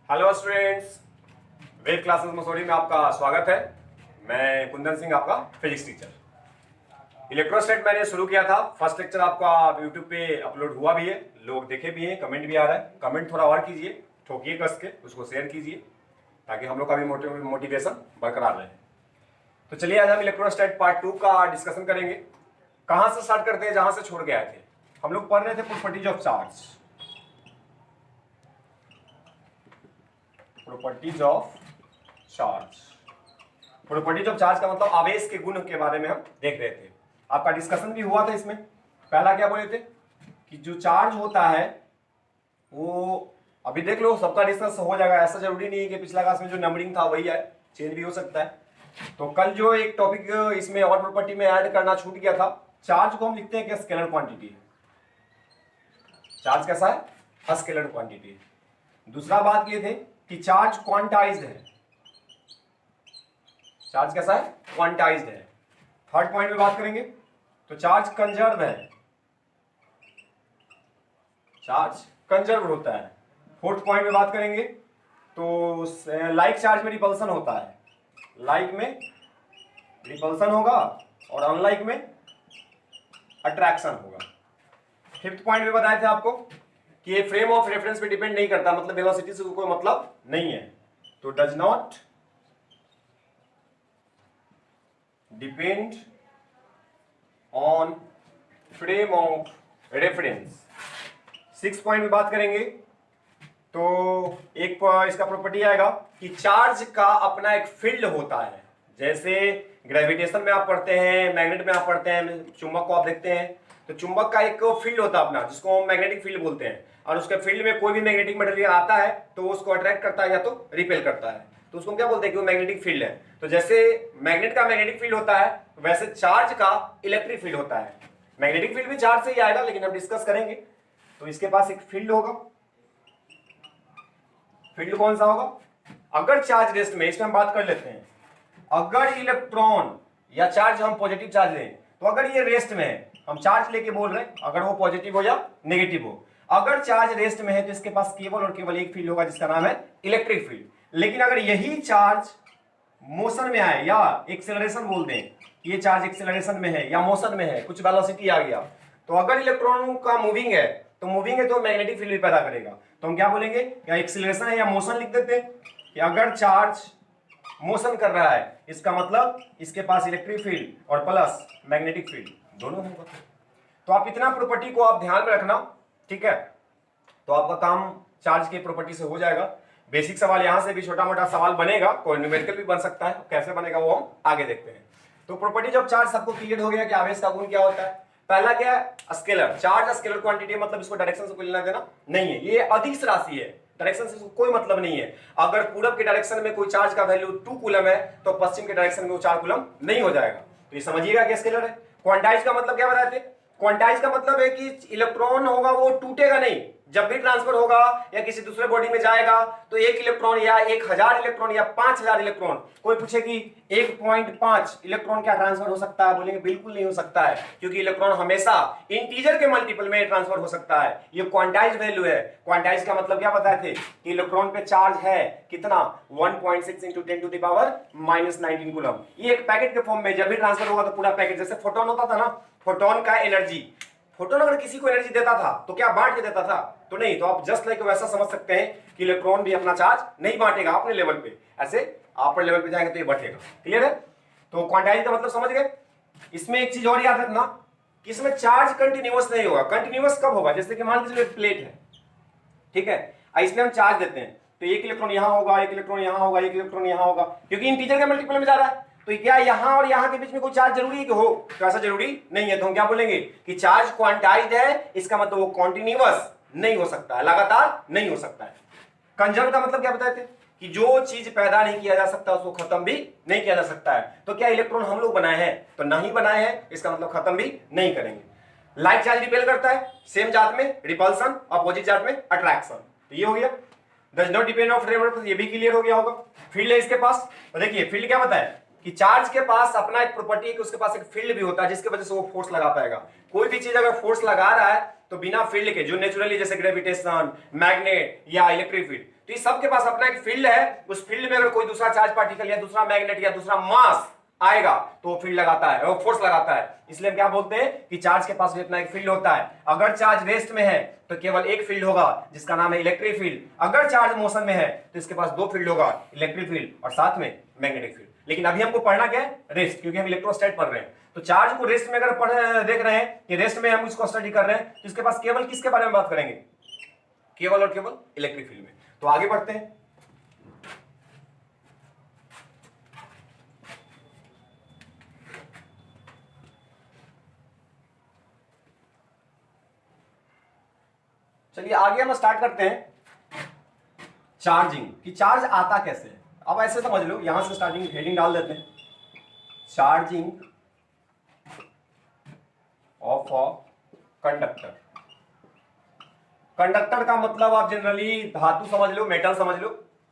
Hello students, wave classes Mussoorie में आपका स्वागत है। मैं कुंदन सिंह, आपका फिजिक्स टीचर। इलेक्ट्रोस्टैट मैंने शुरू किया था। फर्स्ट लेक्चर आपका यूट्यूब पे अपलोड हुआ भी है, लोग देखे भी हैं, कमेंट भी आ रहा है। कमेंट थोड़ा और कीजिए, ठोकिए कस के, उसको शेयर कीजिए ताकि हम लोग का भी मोटिवेशन बरकरार रहे। तो चलिए आज हम इलेक्ट्रोस्टैट पार्ट 2 का डिस्कशन करेंगे। कहाँ से स्टार्ट करते हैं? जहाँ से छोड़ गए थे हम लोग पढ़ रहे थे properties of charge. Properties of charge. Properties of charge का मतलब आवेश के गुण के बारे में हम देख रहे थे। आपका डिस्कशन भी हुआ था इसमें। पहला क्या बोले थे कि जो चार्ज होता है वो अभी देख लो, सबका डिस्कस हो जाएगा। ऐसा जरूरी नहीं है कि पिछला क्लास में जो नंबरिंग था वही है, चेंज भी हो सकता है। तो कल जो एक टॉपिक इसमें और प्रॉपर्टी में ऐड करना छूट गया था। चार्ज को हम लिखते हैं कि स्केलर क्वांटिटी है। चार्ज कैसा है? स्केलर क्वांटिटी है। दूसरा बात ये थे कि चार्ज क्वांटाइज्ड है। चार्ज कैसा है? क्वांटाइज्ड है। थर्ड पॉइंट में बात करेंगे तो चार्ज कंजर्व है। चार्ज कंजर्व होता है। फोर्थ पॉइंट में बात करेंगे तो लाइक चार्ज में रिपल्सन होता है। लाइक में रिपल्सन होगा और अनलाइक में अट्रैक्शन होगा। फिफ्थ पॉइंट में बताए थे आपको कि ये फ्रेम ऑफ रेफरेंस पे डिपेंड नहीं करता, मतलब वेलोसिटी से कोई मतलब नहीं है। तो does not depend on frame of reference. Six point में बात करेंगे तो एक इसका प्रॉपर्टी आएगा कि चार्ज का अपना एक फील्ड होता है। जैसे ग्रेविटेशन में आप पढ़ते हैं, मैग्नेट में आप पढ़ते हैं, चुंबक को आप देखते हैं तो चुंबक का एक फील्ड होता है अपना, जिसको हम मैग्नेटिक फील्ड बोलते हैं। और उसके फील्ड में कोई भी मैग्नेटिक मटेरियल आता है तो उसको अट्रैक्ट करता है या तो रिपेल करता है, तो उसको क्या बोलते हैं कि वो मैग्नेटिक फील्ड है। तो जैसे मैग्नेट का मैग्नेटिक फील्ड होता है वैसे चार्ज का इलेक्ट्रिक फील्ड होता है। मैग्नेटिक फील्ड भी चार्ज से ही आएगा, लेकिन हम डिस्कस करेंगे। तो इसके पास एक फील्ड होगा। फील्ड कौन सा होगा? अगर चार्ज रेस्ट में, इसमें हम बात कर लेते हैं, अगर इलेक्ट्रॉन या चार्ज हम पॉजिटिव चार्ज लें तो अगर ये रेस्ट में है, हम चार्ज लेके बोल रहे हैं, अगर वो पॉजिटिव हो या नेगेटिव हो, अगर चार्ज रेस्ट में है तो इसके पास केवल और केवल एक फील्ड होगा जिसका नाम है इलेक्ट्रिक फील्ड। लेकिन अगर यही चार्ज मोशन में आए या एक्सेलरेशन बोल दें, ये चार्ज एक्सेलरेशन में है या मोशन में है, कुछ वेलोसिटी आ गया, तो अगर इलेक्ट्रॉन का मूविंग है तो मैग्नेटिक फील्ड भी पैदा करेगा। तो हम क्या बोलेंगे, या एक्सेलरेशन है या मोशन लिख देते हैं कि अगर चार्ज मोशन कर रहा है इसका मतलब इसके पास इलेक्ट्रिक फील्ड और प्लस मैग्नेटिक फील्ड दोनों होगा। तो आप इतना प्रॉपर्टी को आप ध्यान में रखना, ठीक है? तो आपका काम चार्ज की प्रॉपर्टी से हो जाएगा। बेसिक सवाल यहां से भी छोटा मोटा सवाल बनेगा, कोई न्यूमेरिकल भी बन सकता है, कैसे बनेगा वो हम आगे देखते हैं। तो प्रॉपर्टीज ऑफ चार्ज सबको क्लियर हो गया कि आवेश का गुण क्या होता है। पहला क्या है? Scalar charge. स्केलर क्वांटिटी मतलब इसको डायरेक्शन से कोई लेना देना नहीं है, ये अदिश राशि है, डायरेक्शन से कोई मतलब नहीं है। अगर पूरब के डायरेक्शन में कोई चार्ज का वैल्यू 2 कूलम है तो पश्चिम के डायरेक्शन में वो 4 कूलम नहीं हो जाएगा। तो ये समझिएगा कि स्केलर है। क्वांटाइज का मतलब क्या बताते? क्वांटाइज का मतलब है कि इलेक्ट्रॉन होगा वो टूटेगा नहीं। जब भी ट्रांसफर होगा या किसी दूसरे बॉडी में जाएगा तो 1 इलेक्ट्रॉन या 1000 इलेक्ट्रॉन या 5000 इलेक्ट्रॉन, कोई पूछे कि 1.5 इलेक्ट्रॉन क्या ट्रांसफर हो सकता है, बोलेंगे बिल्कुल नहीं हो सकता है, क्योंकि इलेक्ट्रॉन हमेशा इंटीजर के मल्टीपल में ट्रांसफर हो सकता है। ये क्वांटाइज वैल्यू है। क्वांटाइज का मतलब क्या बताए थे कि इलेक्ट्रॉन पे चार्ज है कितना, 1.6 into 10 to the power -19 coulomb. ये एक पैकेट के फॉर्म में जब भी ट्रांसफर होगा तो पूरा पैकेट, जैसे फोटोन होता था ना, फोटोन का एनर्जी, फोटोन अगर किसी को एनर्जी देता था तो क्या बांट के देता था? तो नहीं। तो आप जस्ट लाइक वैसा समझ सकते हैं कि इलेक्ट्रॉन भी अपना चार्ज नहीं बांटेगा अपने लेवल पे, ऐसे अपर लेवल पे जाएंगे तो ये बढ़ेगा। क्लियर है? तो क्वांटाइज का मतलब समझ गए। इसमें एक चीज और याद रखना कि इसमें चार्ज कंटिन्यूअस नहीं होगा। कंटिन्यूअस कब होगा? जैसे कि मान लीजिए एक प्लेट है, ठीक है, इसमें हम चार्ज देते हैं तो 1 इलेक्ट्रॉन यहां होगा, 1 इलेक्ट्रॉन यहां होगा, 1 इलेक्ट्रॉन यहां होगा, क्योंकि इंटीजर के मल्टीपल में जा रहा है। तो क्या यहां और यहां के बीच में कोई चार्ज जरूरी है कि हो? तो ऐसा जरूरी नहीं है। तो हम क्या बोलेंगे कि चार्ज क्वांटाइज्ड है, इसका मतलब वो कॉन्टिन्यूअस नहीं हो सकता है, लगातार नहीं हो सकता है। कंजर्व का मतलब क्या बताए थे कि जो चीज पैदा नहीं किया जा सकता उसको खत्म भी नहीं किया जा सकता है। तो क्या इलेक्ट्रॉन हम लोग बनाए हैं? तो नहीं बनाए हैं, इसका मतलब खत्म भी नहीं करेंगे। लाइक चार्ज रिपेल करता है, सेम जात में रिपल्सन, अपोजिट जात में अट्रैक्शन। तो ये हो गया। Does not depend on frame, ये भी क्लियर हो गया होगा। फील्ड है इसके पास, तो देखिए फील्ड क्या बताए कि चार्ज के पास अपना एक प्रॉपर्टी है कि उसके पास एक फील्ड भी होता है जिसकी वजह से वो फोर्स लगा पाएगा। कोई भी चीज अगर फोर्स लगा रहा है तो बिना फील्ड के, जो नेचुरली जैसे ग्रेविटेशन, मैग्नेट या इलेक्ट्रिक फील्ड, तो ये सबके पास अपना एक फील्ड है, उस फील्ड में अगर कोई दूसरा चार्ज पार्टिकल या दूसरा मैग्नेट या दूसरा मास आएगा तो वो फील्ड लगाता है, वो फोर्स लगाता है। इसलिए हम क्या बोलते हैं कि चार्ज के पास भी अपना एक फील्ड होता है। अगर चार्ज रेस्ट में है तो केवल एक फील्ड होगा जिसका नाम है इलेक्ट्रिक फील्ड। अगर चार्ज मोशन में है तो इसके पास दो फील्ड होगा, इलेक्ट्रिक फील्ड और साथ में मैग्नेटिक फील्ड। लेकिन अभी हमको पढ़ना क्या है? रेस्ट, क्योंकि हम इलेक्ट्रोस्टैट पढ़ रहे हैं। तो चार्ज को रेस्ट में अगर देख रहे हैं कि रेस्ट में हम इसको स्टडी कर रहे हैं तो इसके पास केवल किसके बारे में बात करेंगे? केवल और केवल इलेक्ट्रिक फील्ड में। तो आगे बढ़ते हैं। चलिए आगे हम स्टार्ट करते हैं चार्जिंग, कि चार्ज आता कैसे है। अब ऐसे समझ लो, यहां से स्टार्टिंग हेडिंग डाल देते हैं, charging of a conductor. Conductor का मतलब आप जनरली धातु समझ लो, मेटल समझ लो,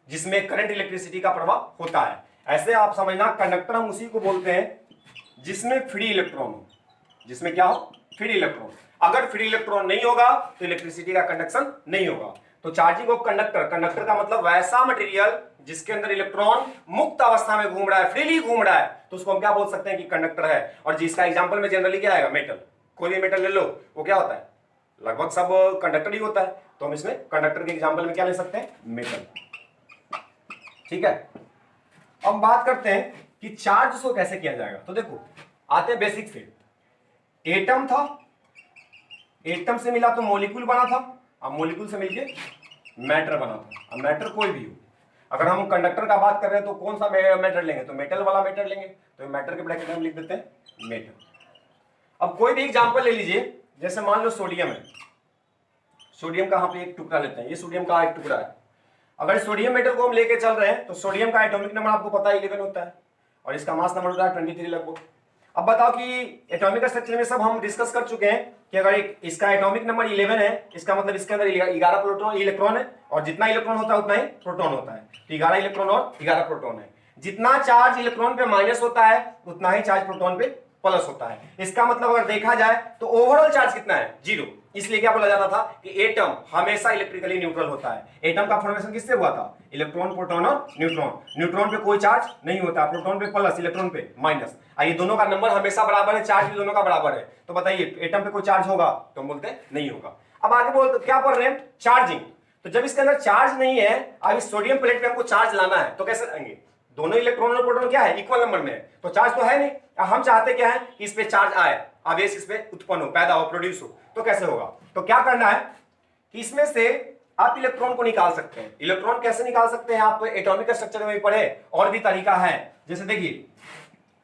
जिसमें करंट इलेक्ट्रिसिटी का प्रवाह होता है। ऐसे आप समझना, कंडक्टर हम उसी को बोलते हैं जिसमें फ्री इलेक्ट्रॉन हो। जिसमें क्या हो? Free electron. अगर फ्री इलेक्ट्रॉन नहीं होगा तो इलेक्ट्रिसिटी का कंडक्शन नहीं होगा। तो चार्जिंग ऑफ कंडक्टर, कंडक्टर का मतलब वैसा मटेरियल जिसके अंदर इलेक्ट्रॉन मुक्त अवस्था में घूम रहा है, फ्रीली घूम रहा है, तो उसको हम क्या बोल सकते हैं कि कंडक्टर है। और जिसका एग्जांपल में जनरली क्या आएगा? मेटल। कोई भी मेटल ले लो, वो क्या होता है? लगभग सब कंडक्टर ही होता है। तो हम इसमें कंडक्टर के एग्जांपल में क्या ले सकते हैं? मेटल। ठीक है, अब बात करते हैं कि चार्ज को कैसे किया जाएगा। तो देखो, आते हैं बेसिक से। एटम था, एटम से मिला तो मॉलिक्यूल बना था, अब मॉलिक्यूल से मिलके मैटर बना था। अब मैटर कोई भी हो, अगर हम कंडक्टर का बात कर रहे हैं तो कौन सा मैटर लेंगे? तो मेटल वाला मैटर लेंगे। तो मैटर के ब्रैकेट में हम लिख देते हैं मेटल। अब कोई भी एग्जांपल ले लीजिए, जैसे मान लो सोडियम है। सोडियम का यहाँ पे एक टुकड़ा लेते हैं, ये सोडियम का एक टुकड़ा है। अगर सोडियम मेटल को हम लेके चल रहे हैं तो सोडियम का एटॉमिक नंबर आपको पता है 11 होता है और इसका मास नंबर होता है 23 लगभग। अब बताओ कि एटॉमिक स्ट्रक्चर में सब हम डिस्कस कर चुके हैं कि अगर इसका एटॉमिक नंबर 11 है, इसका मतलब इसके अंदर 11 प्रोटॉन इलेक्ट्रॉन है, और जितना इलेक्ट्रॉन होता है उतना ही प्रोटॉन होता है। तो 11 इलेक्ट्रॉन और 11 प्रोटॉन है। जितना चार्ज इलेक्ट्रॉन पे माइनस होता है उतना ही चार्ज प्रोटॉन पे प्लस होता है। इसका मतलब अगर देखा जाए तो ओवरऑल चार्ज कितना है? 0। इसलिए क्या बोला जाता था कि एटम हमेशा इलेक्ट्रिकली न्यूट्रल होता है। एटम का फॉर्मेशन किससे हुआ था? इलेक्ट्रॉन, प्रोटॉन और न्यूट्रॉन। न्यूट्रॉन पे कोई चार्ज नहीं होता, प्रोटॉन पे प्लस, इलेक्ट्रॉन पे माइनस। ये दोनों का नंबर हमेशा बराबर है, चार्ज भी दोनों का बराबर है। तो बताइए एटम पे कोई चार्ज होगा? तो हम बोलते हैं नहीं होगा। अब आगे बोलते क्या पढ़ रहे हैं? चार्जिंग। तो जब इसके अंदर चार्ज नहीं है, अब इस सोडियम प्लेट पे हमको चार्ज लाना है, तो कैसे लाएंगे? दोनों इलेक्ट्रॉन और प्रोटॉन क्या है? इक्वल नंबर में है, तो चार्ज तो है नहीं। हम चाहते क्या है कि इस पे चार्ज आए, आवेश इस पे उत्पन्न हो, पैदा हो, प्रोड्यूस हो। तो कैसे होगा? तो क्या करना है कि इसमें से आप इलेक्ट्रॉन को निकाल सकते हैं। इलेक्ट्रॉन कैसे निकाल सकते हैं? आप एटॉमिक स्ट्रक्चर में भी पढ़े, और भी तरीका है। जैसे देखिए,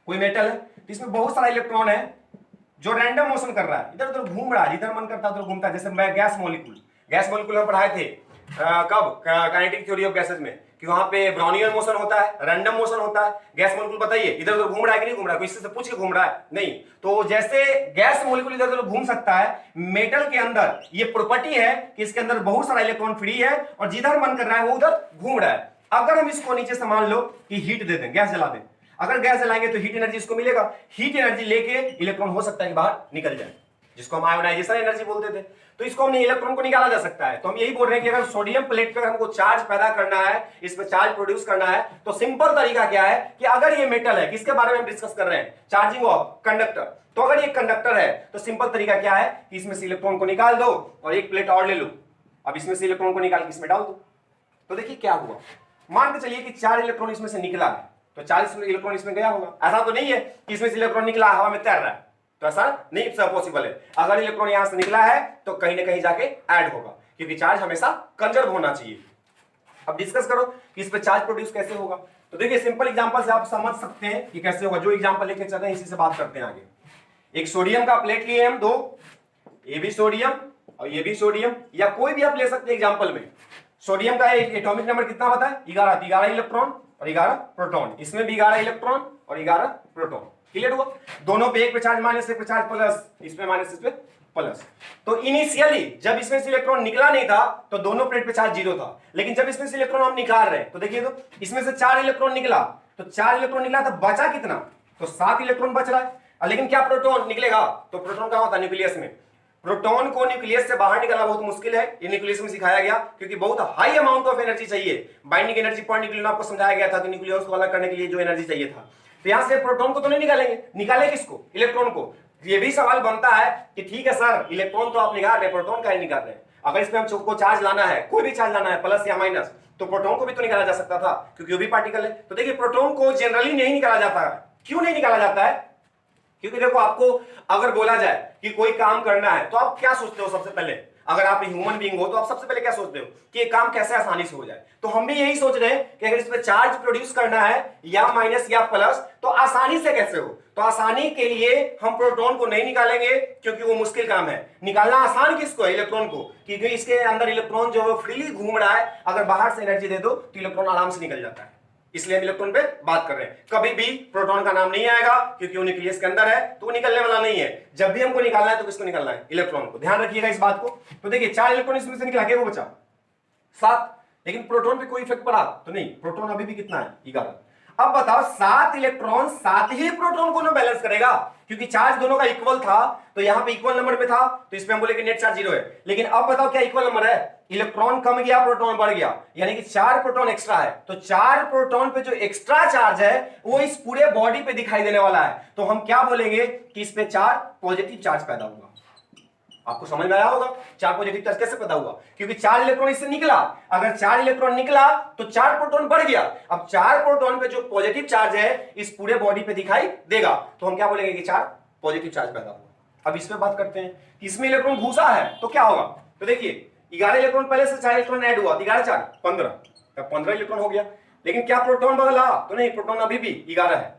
कोई मेटल है तो इसमें बहुत सारा इलेक्ट्रॉन है जो रैंडम मोशन कर रहा है, इधर उधर घूम रहा है, जिधर मन करता है उधर घूमता है। जैसे मैं गैस मॉलिक्यूल हम पढ़ाए थे कब? काइनेटिक थ्योरी ऑफ गैसेस में, कि वहां पे ब्राउनियन मोशन होता है, रैंडम मोशन होता है। गैस मॉलिक्यूल बताइए इधर उधर घूम रहा है कि नहीं घूम रहा है? किसी से पूछ के घूम रहा है? नहीं। तो जैसे गैस मॉलिक्यूल इधर उधर घूम सकता है, मेटल के अंदर ये प्रॉपर्टी है कि इसके अंदर बहुत सारा इलेक्ट्रॉन फ्री है और जिधर मन कर रहा है वो उधर घूम रहा है। अगर हम इसको नीचे से मान लो कि हीट दे दें, गैस जला दें, अगर गैस जलाएंगे तो हीट एनर्जी इसको मिलेगा। हीट एनर्जी लेके इलेक्ट्रॉन हो सकता है कि बाहर निकल जाए, जिसको हम आयोनाइजेशन एनर्जी बोलते थे। तो इसको हमने इलेक्ट्रॉन को निकाला जा सकता है। तो हम यही बोल रहे हैं कि अगर सोडियम प्लेट पर हमको चार्ज पैदा करना है, इस पर चार्ज प्रोड्यूस करना है, तो सिंपल तरीका क्या है कि अगर ये मेटल है, किसके बारे में हम डिस्कस कर रहे हैं? Charging of conductor. तो अगर ये कंडक्टर है तो सिंपल तरीका क्या है कि इसमें से इलेक्ट्रॉन को निकाल दो और एक प्लेट और ले लो। अब इसमें से इलेक्ट्रॉन को निकाल के इसमें डाल दो। तो देखिए क्या हुआ, मान के चलिए कि 4 इलेक्ट्रॉन इसमें से निकला है, तो 40 इलेक्ट्रॉन इसमें गया होगा। ऐसा तो नहीं है कि इसमें से इलेक्ट्रॉन निकला हवा में तैर रहा है, तो ऐसा नहीं पॉसिबल है। अगर इलेक्ट्रॉन यहां से निकला है तो कहीं ना कहीं जाके ऐड होगा, क्योंकि चार्ज हमेशा कंजर्व होना चाहिए। अब डिस्कस करो कि इस पे चार्ज प्रोड्यूस कैसे होगा। तो देखिए सिंपल एग्जांपल से आप समझ सकते हैं कि कैसे होगा। जो एग्जांपल लेके चल रहे हैं इसी से बात करते हैं आगे। एक सोडियम का प्लेट लिए हम दो, ये भी सोडियम और ये भी सोडियम, या कोई भी आप ले सकते हैं एग्जांपल में। सोडियम का एटॉमिक नंबर कितना पता है? 11। 11 इलेक्ट्रॉन और 11 प्रोटॉन। इसमें भी 11 इलेक्ट्रॉन और 11 प्रोटॉन। क्लियर हुआ? दोनों पे एक पे चार्ज माइनस, एक पे चार्ज प्लस, इसमें माइनस, इसमें प्लस। तो इनिशियली जब इसमें से इलेक्ट्रॉन निकला नहीं था तो दोनों प्लेट पे चार्ज 0 था, लेकिन जब इसमें से इलेक्ट्रॉन हम निकाल रहे हैं तो देखिए, तो इसमें से 4 इलेक्ट्रॉन निकला, तो 4 इलेक्ट्रॉन निकला तो बचा कितना? तो 7 इलेक्ट्रॉन बच रहा है। लेकिन क्या प्रोटॉन निकलेगा? तो प्रोटॉन क्या होता है न्यूक्लियस में? प्रोटॉन को न्यूक्लियस से बाहर निकालना बहुत मुश्किल है, ये न्यूक्लियस में सिखाया गया, क्योंकि बहुत हाई अमाउंट ऑफ एनर्जी चाहिए। बाइंडिंग एनर्जी पर न्यूक्लियन आपको समझाया गया था कि न्यूक्लियस को अलग करने के लिए जो एनर्जी चाहिए था। तो यहां से प्रोटॉन को तो नहीं निकालेंगे, निकाले किसको? इलेक्ट्रॉन को। ये भी सवाल बनता है कि ठीक है सर, इलेक्ट्रॉन तो आप निकाल रहे, प्रोटॉन का ही निकाल रहे हैं। अगर इसमें हमको चार्ज लाना है, कोई भी चार्ज लाना है, प्लस या माइनस, तो प्रोटॉन को भी तो निकाला जा सकता था, क्योंकि वो भी पार्टिकल है। तो देखिए, प्रोटॉन को जनरली नहीं निकाला जाता है। क्यों नहीं निकाला जाता है? क्योंकि देखो, आपको अगर बोला जाए कि कोई काम करना है, तो आप क्या सोचते हो सबसे पहले? अगर आप ह्यूमन बीइंग हो तो आप सबसे पहले क्या सोचते हो कि ये काम कैसे आसानी से हो जाए। तो हम भी यही सोच रहे हैं कि अगर इसमें चार्ज प्रोड्यूस करना है, या माइनस या प्लस, तो आसानी से कैसे हो। तो आसानी के लिए हम प्रोटॉन को नहीं निकालेंगे, क्योंकि वो मुश्किल काम है। निकालना आसान किसको है? इलेक्ट्रॉन को, क्योंकि इसके अंदर इलेक्ट्रॉन जो फ्रीली घूम रहा है, अगर बाहर से एनर्जी दे दो तो इलेक्ट्रॉन आराम से निकल जाता है। इसलिए हम इलेक्ट्रॉन पे बात कर रहे हैं। कभी भी प्रोटॉन का नाम नहीं आएगा, क्योंकि वो न्यूक्लियस के अंदर है, तो वो निकलने वाला नहीं है। जब भी हमको निकालना है तो किसको निकालना है? इलेक्ट्रॉन को। ध्यान रखिएगा इस बात को। तो देखिए, 4 इलेक्ट्रॉन इसमें से निकला, वो बचा 7। लेकिन प्रोटॉन पे कोई इफेक्ट पड़ा तो नहीं, प्रोटॉन अभी भी कितना है? 11। अब बताओ, 7 इलेक्ट्रॉन 7 ही प्रोटॉन को ना बैलेंस करेगा, क्योंकि चार्ज दोनों का इक्वल था, तो यहां पे इक्वल नंबर पे था, तो इसमें हम बोले कि नेट चार्ज 0 है। लेकिन अब बताओ, क्या इक्वल नंबर है? इलेक्ट्रॉन कम गया, प्रोटॉन बढ़ गया, यानी कि 4 प्रोटॉन एक्स्ट्रा है। तो 4 प्रोटॉन पे जो एक्स्ट्रा चार्ज है, वो इस पूरे बॉडी पे दिखाई देने वाला है। तो हम क्या बोलेंगे कि इस पे 4 पॉजिटिव चार्ज पैदा हुआ। आपको समझ में आया होगा 4 पॉजिटिव चार्ज कैसे पैदा हुआ? क्योंकि 4 इलेक्ट्रॉन इससे निकला। अगर 4 इलेक्ट्रॉन निकला तो 4 प्रोटॉन बढ़ गया। अब 4 प्रोटॉन पे जो पॉजिटिव चार्ज है, इस पूरे बॉडी पे दिखाई देगा, तो हम क्या बोलेंगे कि 4 पॉजिटिव चार्ज पैदा हुआ। अब इस पे बात करते हैं, इसमें इलेक्ट्रॉन घुसा है तो क्या होगा। तो देखिए, 11 इलेक्ट्रॉन पहले से 4 इलेक्ट्रॉन ऐड हुआ, 11 4 15, तब 15 इलेक्ट्रॉन हो गया। लेकिन क्या प्रोटॉन बदला? तो नहीं, प्रोटॉन अभी भी 11 है।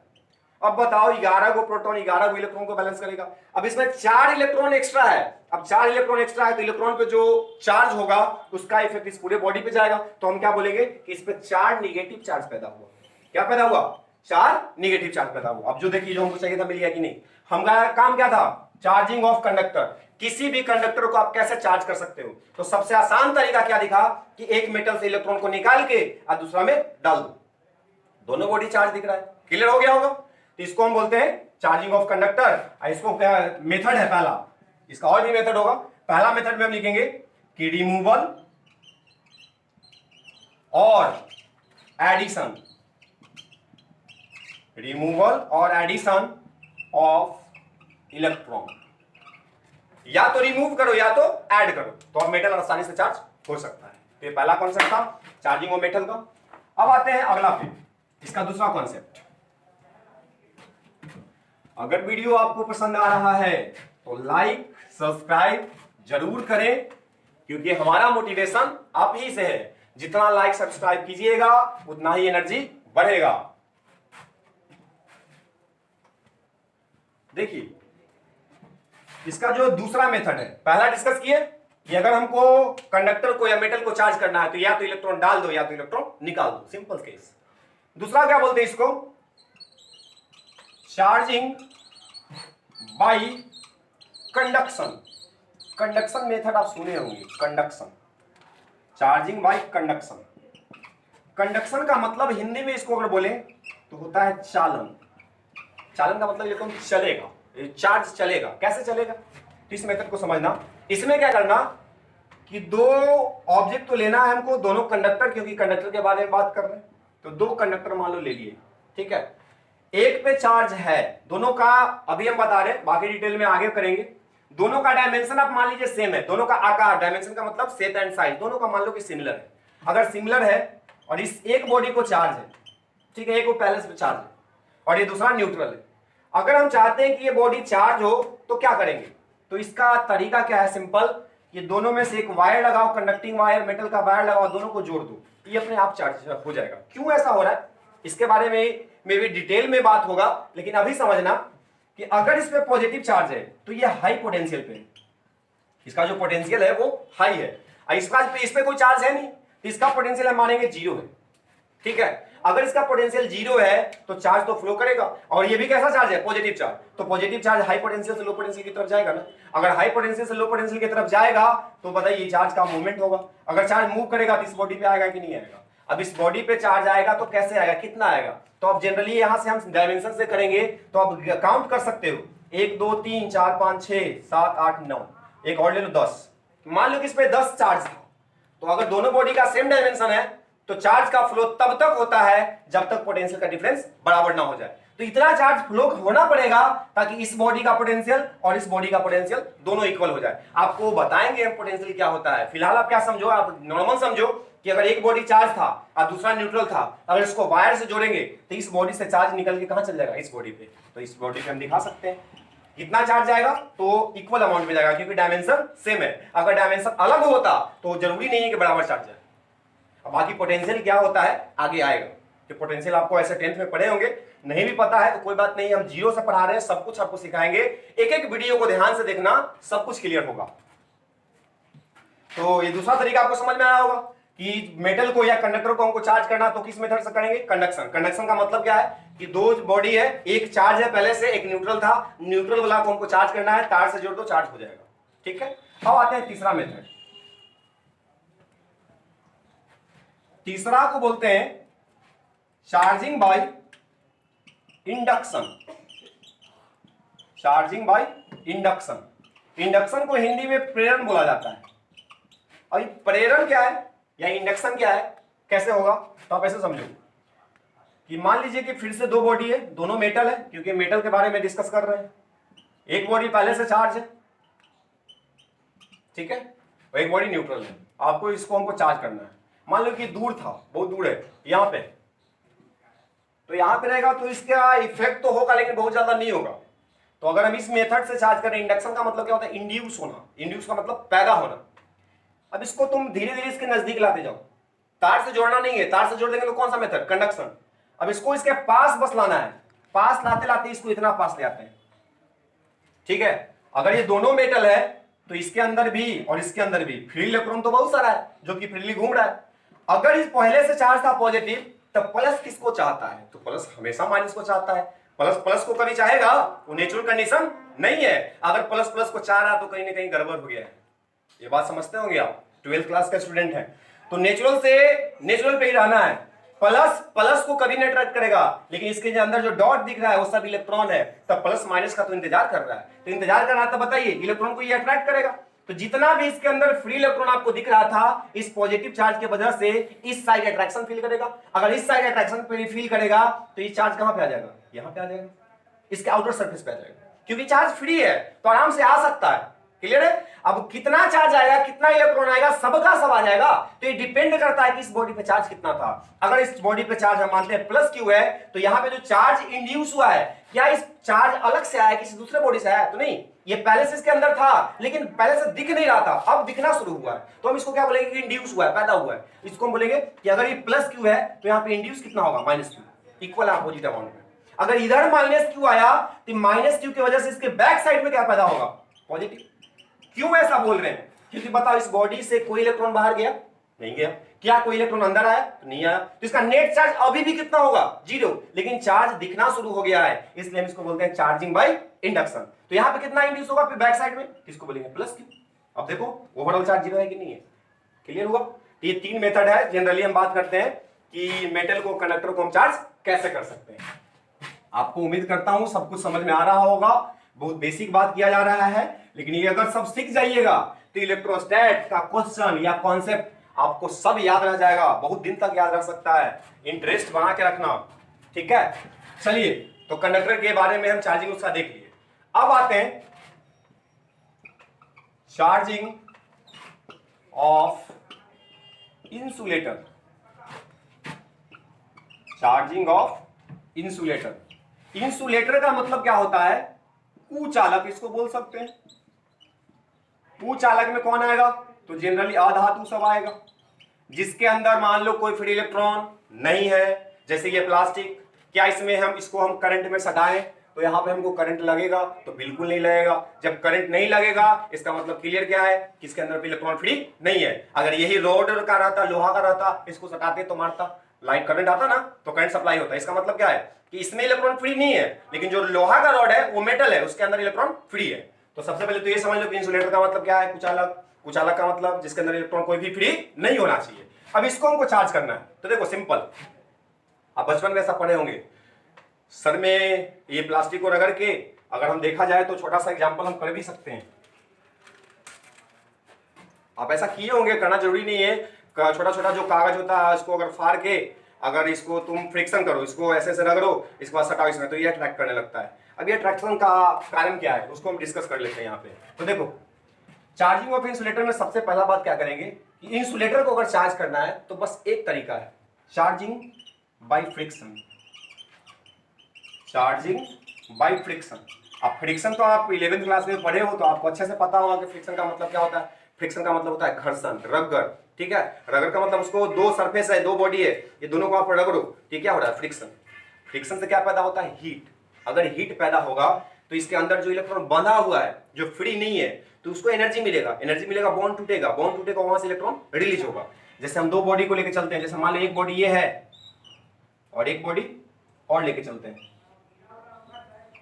अब बताओ, 11 को प्रोटॉन 11 को इलेक्ट्रॉन को बैलेंस करेगा। अब इसमें 4 इलेक्ट्रॉन एक्स्ट्रा है। अब 4 इलेक्ट्रॉन एक्स्ट्रा है, तो इलेक्ट्रॉन पे जो चार्ज होगा, उसका इफेक्ट इस पूरे बॉडी पे जाएगा। तो हम क्या बोलेंगे कि इस पे 4 निगेटिव चार्ज पैदा हुआ। क्या पैदा हुआ? 4 निगेटिव चार्ज पैदा हुआ। अब जो देखिए, जो हमको चाहिए था मिल गया कि नहीं। हमारा काम क्या था? Charging of conductor. किसी भी कंडक्टर को आप कैसे चार्ज कर सकते हो? तो सबसे आसान तरीका क्या दिखा कि एक मेटल से इलेक्ट्रॉन को निकाल के और दूसरा में डाल दो, दोनों बॉडी चार्ज दिख रहा है। क्लियर हो गया होगा? तो इसको हम बोलते हैं चार्जिंग ऑफ कंडक्टर। इसको क्या मेथड है? पहला, इसका और भी मेथड होगा। पहला मेथड में हम लिखेंगे कि रिमूवल और एडिशन, रिमूवल और एडिशन ऑफ इलेक्ट्रॉन। या तो रिमूव करो या तो ऐड करो, तो अब मेटल आसानी से चार्ज हो सकता है। तो ये पहला कॉन्सेप्ट था चार्जिंग ऑफ मेटल का। अब आते हैं अगला पे, इसका दूसरा कॉन्सेप्ट। अगर वीडियो आपको पसंद आ रहा है तो लाइक सब्सक्राइब जरूर करें, क्योंकि हमारा मोटिवेशन आप ही से है। जितना लाइक सब्सक्राइब कीजिएगा उतना ही एनर्जी बढ़ेगा। देखिए, इसका जो दूसरा मेथड है, पहला डिस्कस किए कि अगर हमको कंडक्टर को या मेटल को चार्ज करना है तो या तो इलेक्ट्रॉन डाल दो या तो इलेक्ट्रॉन निकाल दो, सिंपल केस। दूसरा क्या बोलते हैं इसको? Charging by conduction. Conduction method आप सुने होंगे, conduction, charging by conduction. Conduction का मतलब हिंदी में इसको अगर बोले तो होता है चालन। चालन का मतलब इलेक्ट्रॉन चलेगा, चार्ज चलेगा। कैसे चलेगा? तो इस मेथड को समझना। इसमें क्या करना कि दो ऑब्जेक्ट तो लेना है हमको, दोनों कंडक्टर, क्योंकि कंडक्टर के बारे में बात कर रहे हैं। तो 2 कंडक्टर मान लो ले लिए, ठीक है। एक पे चार्ज है, दोनों का अभी हम बता रहे हैं, बाकी डिटेल में आगे करेंगे। दोनों का डायमेंशन आप मान लीजिए सेम है, दोनों का आकार, डायमेंशन का मतलब शेप एंड साइज, दोनों का मान लो कि सिमिलर है। अगर सिमिलर है और इस एक बॉडी को चार्ज है, ठीक है, एक को बैलेंस पे चार्ज है और ये दूसरा न्यूट्रल है। अगर हम चाहते हैं कि ये बॉडी चार्ज हो तो क्या करेंगे? तो इसका तरीका क्या है? सिंपल, ये दोनों में से एक वायर लगाओ, कंडक्टिंग वायर, मेटल का वायर लगाओ, दोनों को जोड़ दो, ये अपने आप चार्ज हो जाएगा। क्यों ऐसा हो रहा है इसके बारे में भी डिटेल में बात होगा, लेकिन अभी समझना कि अगर इस पे पॉजिटिव चार्ज है तो ये हाई पोटेंशियल पे, इसका जो पोटेंशियल है वो हाई है। इस पे कोई चार्ज है नहीं, तो इसका पोटेंशियल हम मानेंगे 0 है, ठीक है। अगर इसका पोटेंशियल 0 है तो चार्ज तो फ्लो करेगा, और ये भी कैसा चार्ज है? Positive charge. तो पॉजिटिव चार्ज हाई पोटेंशियल से लो पोटेंशियल की तरफ जाएगा ना। अगर हाई पोटेंशियल से लो पोटेंशियल की तरफ जाएगा तो बताइए चार्ज का मूवमेंट होगा। अगर चार्ज मूव करेगा तो इस बॉडी पे आएगा कि नहीं आएगा? अब इस बॉडी पे चार्ज आएगा तो कैसे आएगा, कितना आएगा? तो अब जनरली यहां से हम डायमेंशन से करेंगे, तो आप काउंट कर सकते हो 1 2 3 4 5 6 7 8 9। एक और ले लो 10। मान लो कि इस पे 10 चार्ज था, तो अगर दोनों बॉडी का सेम डायमेंशन है तो चार्ज का फ्लो तब तक होता है जब तक पोटेंशियल का डिफरेंस बराबर ना हो जाए। तो इतना चार्ज फ्लो होना पड़ेगा ताकि इस बॉडी का पोटेंशियल और इस बॉडी का पोटेंशियल दोनों इक्वल हो जाए। आपको बताएंगे हम पोटेंशियल क्या होता है। फिलहाल आप क्या समझो, आप नॉर्मल समझो कि अगर एक बॉडी चार्ज था और दूसरा न्यूट्रल था, अगर इसको वायर से जोड़ेंगे तो इस बॉडी से चार्ज निकल के कहां चल जाएगा, इस बॉडी पे। तो इस बॉडी पे हम दिखा सकते हैं कितना चार्ज जाएगा, तो इक्वल अमाउंट में जाएगा क्योंकि डायमेंशन सेम है। अगर डायमेंशन अलग होता तो जरूरी नहीं है कि बराबर चार्ज जाए। अब बाकी पोटेंशियल क्या होता है आगे आएगा, कि पोटेंशियल आपको ऐसे 10th में पढ़े होंगे, नहीं भी पता है तो कोई बात नहीं, हम जीरो से पढ़ा रहे हैं, सब कुछ आपको सिखाएंगे। एक एक वीडियो को ध्यान से देखना, सब कुछ क्लियर होगा। तो ये दूसरा तरीका आपको समझ में आया होगा कि मेटल को या कंडक्टर को हमको चार्ज करना तो किस मेथड से करेंगे, कंडक्शन। कंडक्शन का मतलब क्या है कि दो बॉडी है, एक चार्ज है पहले से, एक न्यूट्रल था, न्यूट्रल वाला को हमको चार्ज करना है, तार से जोड़ दो चार्ज हो जाएगा। ठीक है, अब आते हैं तीसरा मेथड। तीसरा को बोलते हैं charging by induction. Charging by induction, induction को हिंदी में प्रेरण बोला जाता है। अब प्रेरण क्या है या इंडक्शन क्या है, कैसे होगा, तो आप ऐसे समझो कि मान लीजिए कि फिर से दो बॉडी है, दोनों मेटल है, क्योंकि मेटल के बारे में डिस्कस कर रहे हैं। एक बॉडी पहले से चार्ज है, ठीक है, और एक बॉडी न्यूट्रल है। आपको इसको हमको चार्ज करना है। मान लो कि दूर था, बहुत दूर है, यहां पे, तो यहां पे रहेगा तो इसका इफेक्ट तो होगा लेकिन बहुत ज्यादा नहीं होगा। तो अगर हम इस मेथड से चार्ज करें, इंडक्शन का मतलब क्या होता है, इंड्यूस होना, इंड्यूस का मतलब पैदा होना। अब इसको तुम धीरे धीरे इसके नजदीक लाते जाओ, तार से जोड़ना नहीं है, तार से जोड़ देंगे तो कौन सा मेथड, कंडक्शन। अब इसको इसके पास बस लाना है, पास लाते लाते इसको इतना पास ले आते हैं। ठीक है, अगर ये दोनों मेटल है तो इसके अंदर भी और इसके अंदर भी फ्री इलेक्ट्रॉन तो बहुत सारा है जो कि फ्रीली घूम रहा है। अगर इस पहले से चार्ज था पॉजिटिव, तब प्लस किसको चाहता है, तो प्लस हमेशा माइनस को चाहता है। प्लस प्लस को कभी चाहेगा, वो नेचुरल कंडीशन नहीं है। अगर प्लस प्लस को चाह रहा तो कहीं ना कहीं गड़बड़ हो गया है। ये बात समझते होंगे आप, 12th क्लास का स्टूडेंट है। तो नेचुरल से नेचुरल पे ही रहना है। प्लस प्लस को कभी नहीं अट्रैक्ट करेगा, लेकिन इसके अंदर जो डॉट दिख रहा है वो सब इलेक्ट्रॉन है, तब प्लस माइनस का तो इंतजार कर रहा है। तो इंतजार कर रहा है, तो बताइए इलेक्ट्रॉन को ये अट्रैक्ट करेगा। तो जितना भी इसके अंदर फ्री इलेक्ट्रॉन आपको दिख रहा था, इस पॉजिटिव चार्ज की वजह से इस साइड अट्रैक्शन फील करेगा। अगर इस साइड अट्रैक्शन फील करेगा तो ये चार्ज कहां पे आ जाएगा, यहां पे आ जाएगा, इसके आउटर सरफेस पे आ जाएगा, क्योंकि चार्ज फ्री है तो आराम से आ सकता है। क्लियर है। अब कितना चार्ज आएगा, कितना इलेक्ट्रॉन आएगा, सबका सब आ जाएगा। तो ये डिपेंड करता है कि इस बॉडी पे चार्ज कितना था। अगर इस बॉडी पे चार्ज हम मानते हैं प्लस क्यू है, तो यहां पे जो चार्ज इंड्यूस हुआ है, क्या इस चार्ज अलग से आया, किसी दूसरे बॉडी से आया, तो नहीं, ये पहले से इसके अंदर था लेकिन पहले से दिख नहीं रहा था, अब दिखना शुरू हुआ है। तो हम इसको क्या बोलेंगे कि इंड्यूस हुआ है, पैदा हुआ है। इसको हम बोलेंगे कि अगर ये प्लस क्यू है तो यहाँ पे इंड्यूस कितना होगा, minus Q, equal opposite amount में। अगर इधर माइनस क्यू आया तो माइनस क्यू की वजह से इसके बैक साइड में क्या पैदा होगा, पॉजिटिव। क्यों ऐसा बोल रहे हैं, क्योंकि बताओ इस बॉडी से कोई इलेक्ट्रॉन बाहर गया, नहीं गया। क्या कोई इलेक्ट्रॉन अंदर आया, तो नहीं आया। तो इसका नेट चार्ज अभी भी कितना होगा, 0, लेकिन चार्ज दिखना शुरू हो गया है, इसलिए हम इसको बोलते हैं चार्जिंग बाय इंडक्शन। तो यहां पे कितना इंड्यूस होगा बैक साइड में, किसको बोलेंगे, प्लस क्यू। अब देखो ओवरऑल चार्ज 0 है कि नहीं है, क्लियर हुआ। तो ये 3 मेथड है, जनरली हम बात करते हैं कि मेटल को, कंडक्टर को हम चार्ज कैसे कर सकते हैं। आपको उम्मीद करता हूं सब कुछ समझ में आ रहा होगा। बहुत बेसिक बात किया जा रहा है, लेकिन ये अगर सब सीख जाइएगा तो इलेक्ट्रोस्टैट का क्वेश्चन या कॉन्सेप्ट आपको सब याद रह जाएगा, बहुत दिन तक याद रह सकता है। इंटरेस्ट बना के रखना, ठीक है। चलिए, तो कंडक्टर के बारे में हम चार्जिंग उसका देख लिए। अब आते हैं charging of insulator. Charging of insulator, insulator का मतलब क्या होता है, कुचालक इसको बोल सकते हैं। कुचालक में कौन आएगा, तो जनरली अधातु सब आएगा, जिसके अंदर मान लो कोई फ्री इलेक्ट्रॉन नहीं है, जैसे ये प्लास्टिक। क्या इसमें हम इसको हम करंट में सटाएं तो यहां पे हमको करंट लगेगा, तो बिल्कुल नहीं लगेगा। जब करंट नहीं लगेगा इसका मतलब क्लियर क्या है कि इसके अंदर इलेक्ट्रॉन फ्री नहीं है। अगर यही रोड का रहता, लोहा का रहता, इसको सटाते तो मारता, लाइट करंट आता ना, तो करंट सप्लाई होता है। इसका मतलब क्या है कि इसमें इलेक्ट्रॉन फ्री नहीं है, लेकिन जो लोहा का रॉड है वो मेटल है, उसके अंदर इलेक्ट्रॉन फ्री है। तो सबसे पहले तो ये समझ लो कि इंसुलेटर का मतलब क्या है, कुचालक। कुचालक का मतलब जिसके अंदर इलेक्ट्रॉन कोई भी फ्री नहीं होना चाहिए। अब इसको हमको चार्ज करना है, तो देखो सिंपल, आप बचपन में ऐसा पढ़े होंगे, सर में ये प्लास्टिक को रगड़ के, अगर हम देखा जाए तो छोटा सा एग्जांपल हम कर भी सकते हैं। आप ऐसा किए होंगे, करना जरूरी नहीं है। छोटा छोटा जो कागज होता है उसको अगर फाड़ के अगर इसको तुम फ्रिक्शन करो, इसको ऐसे ऐसे रगड़ो, इसके बाद सटाओ इसमें, तो ये अट्रैक्ट करने लगता है। अब ये अट्रैक्शन का कारण क्या है उसको हम डिस्कस कर लेते हैं यहाँ पे। तो देखो, चार्जिंग ऑफ इंसुलेटर में सबसे पहला बात क्या करेंगे कि इंसुलेटर को अगर चार्ज करना है तो बस एक तरीका है, charging by friction. Charging by friction. अब फ्रिक्शन तो आप 11वीं क्लास में पढ़े हो तो आपको अच्छे से पता होगा कि फ्रिक्शन का मतलब क्या होता है। फ्रिक्शन का मतलब होता है घर्षण, रगड़, ठीक है। रगड़ का मतलब उसको दो सरफेस है, दो बॉडी है, ये दोनों को आप रगड़ो, ठीक क्या हो रहा है, फ्रिक्शन। फ्रिक्शन से क्या पैदा होता है, हीट। अगर हीट पैदा होगा तो इसके अंदर जो इलेक्ट्रॉन बंधा हुआ है, जो फ्री नहीं है, तो उसको एनर्जी मिलेगा, एनर्जी मिलेगा, बॉन्ड टूटेगा, बॉन्ड टूटेगा, वहां से इलेक्ट्रॉन रिलीज होगा। जैसे हम दो बॉडी को लेकर चलते हैं, जैसे मान लो एक बॉडी ये है और एक बॉडी और लेके चलते हैं,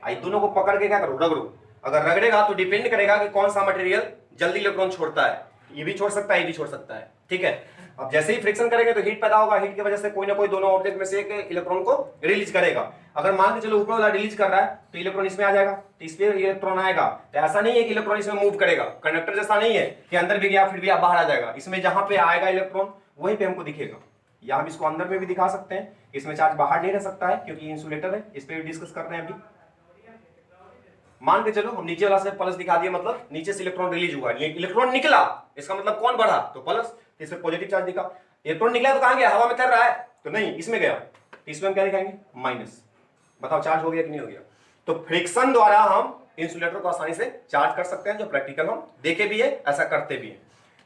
आई दोनों को पकड़ के क्या करो, रगड़ो। अगर रगड़ेगा तो डिपेंड करेगा कि कौन सा मटेरियल जल्दी इलेक्ट्रॉन छोड़ता है, ये भी छोड़ सकता है, ये भी छोड़ सकता है, ठीक है। अब जैसे ही फ्रिक्शन करेंगे तो हीट पैदा होगा, हीट की वजह से कोई ना कोई दोनों ऑब्जेक्ट में से एक इलेक्ट्रॉन को रिलीज करेगा। अगर मान के चलो ऊपर वाला रिलीज कर रहा है तो इलेक्ट्रॉन इसमें आ जाएगा, तो इस पे इलेक्ट्रॉन आएगा। तो ऐसा नहीं है कि इलेक्ट्रॉन इसमें मूव करेगा, कंडक्टर जैसा नहीं है कि अंदर भी गया फिर भी आप बाहर आ जाएगा। इसमें जहां पे आएगा इलेक्ट्रॉन वहीं पे हमको दिखेगा, या हम इसको अंदर में भी दिखा सकते हैं, इसमें चार्ज बाहर नहीं रह सकता है क्योंकि इंसुलेटर है। इस पे भी डिस्कस कर रहे हैं अभी। मान के चलो हम नीचे वाला से प्लस दिखा दिए, मतलब नीचे से इलेक्ट्रॉन रिलीज हुआ, ये इलेक्ट्रॉन निकला, इसका मतलब कौन बढ़ा, तो प्लस, इसमें पॉजिटिव चार्ज दिखा। इलेक्ट्रॉन निकला तो कहां गया, हवा में तैर रहा है, तो नहीं, इसमें गया, तो इसमें हम क्या दिखाएंगे, माइनस। बताओ चार्ज हो गया कि नहीं हो गया। तो फ्रिक्शन द्वारा हम इंसुलेटर को आसानी से चार्ज कर सकते हैं, जो प्रैक्टिकल हम देखे भी है, ऐसा करते भी है,